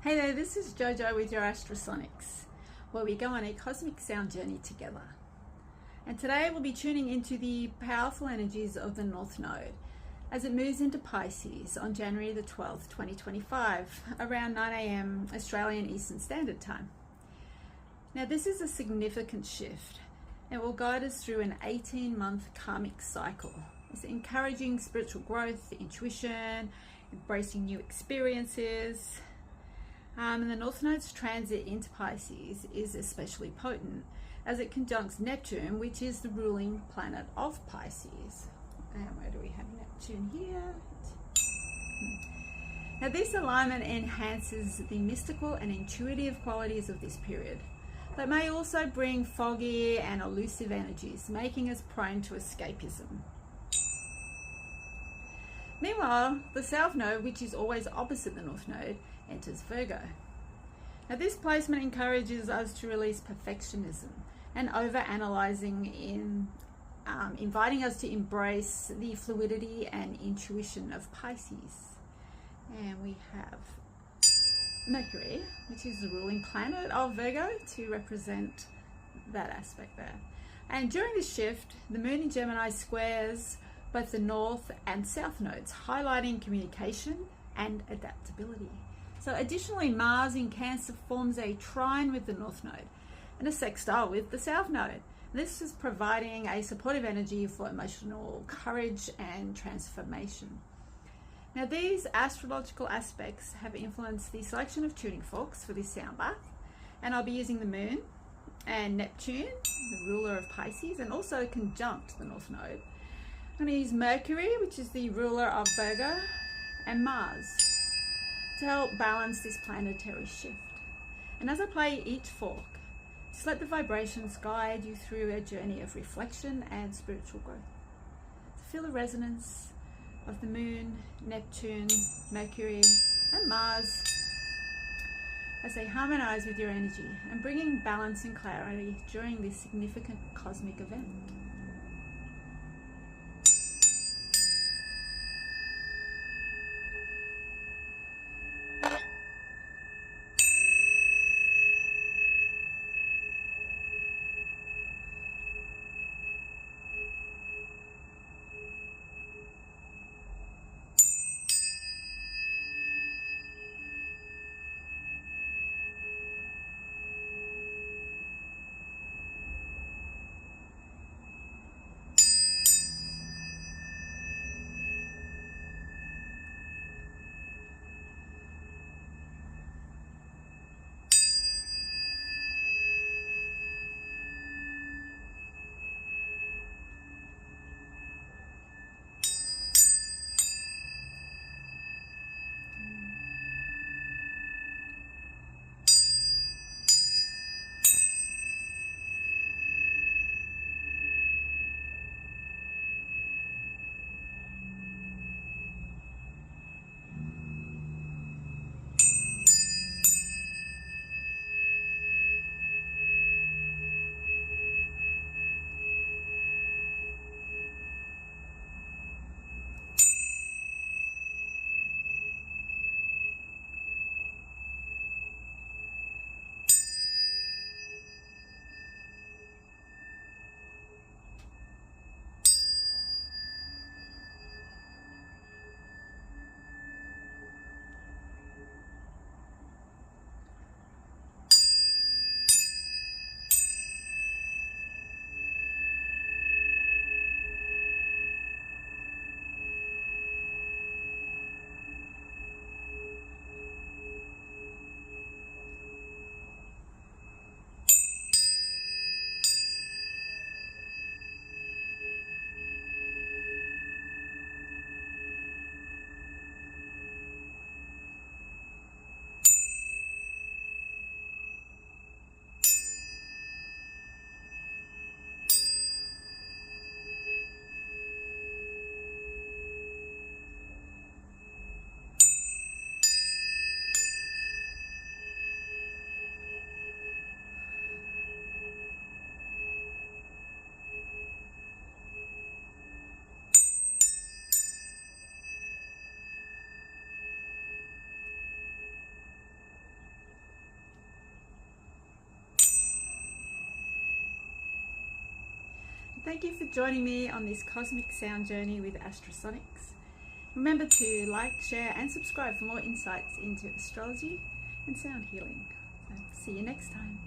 Hey there, this is Jojo with your ASTROSONICS, where we go on a cosmic sound journey together. And today we'll be tuning into the powerful energies of the North Node as it moves into Pisces on January the 12th, 2025, around 9 a.m. Australian Eastern Standard Time. Now this is a significant shift and will guide us through an 18-month karmic cycle. It's encouraging spiritual growth, intuition, embracing new experiences. And the North Node's transit into Pisces is especially potent as it conjuncts Neptune, which is the ruling planet of Pisces. And where do we have Neptune here? Now this alignment enhances the mystical and intuitive qualities of this period, but may also bring foggy and elusive energies, making us prone to escapism. Meanwhile, the South Node, which is always opposite the North Node, enters Virgo. Now this placement encourages us to release perfectionism and over-analysing in inviting us to embrace the fluidity and intuition of Pisces. And we have Mercury, which is the ruling planet of Virgo, to represent that aspect there. And during this shift, the moon in Gemini squares both the North and South nodes, highlighting communication and adaptability. So additionally, Mars in Cancer forms a trine with the North Node and a sextile with the South Node. This is providing a supportive energy for emotional courage and transformation. Now these astrological aspects have influenced the selection of tuning forks for this SoundBath, and I'll be using the moon and Neptune, the ruler of Pisces, and also conjunct the North Node. I'm going to use Mercury, which is the ruler of Virgo, and Mars to help balance this planetary shift. And as I play each fork, just let the vibrations guide you through a journey of reflection and spiritual growth. So feel the resonance of the moon, Neptune, Mercury, and Mars as they harmonize with your energy and bringing balance and clarity during this significant cosmic event. Thank you for joining me on this cosmic sound journey with ASTROSONICS. Remember to like, share and subscribe for more insights into astrology and sound healing. So see you next time.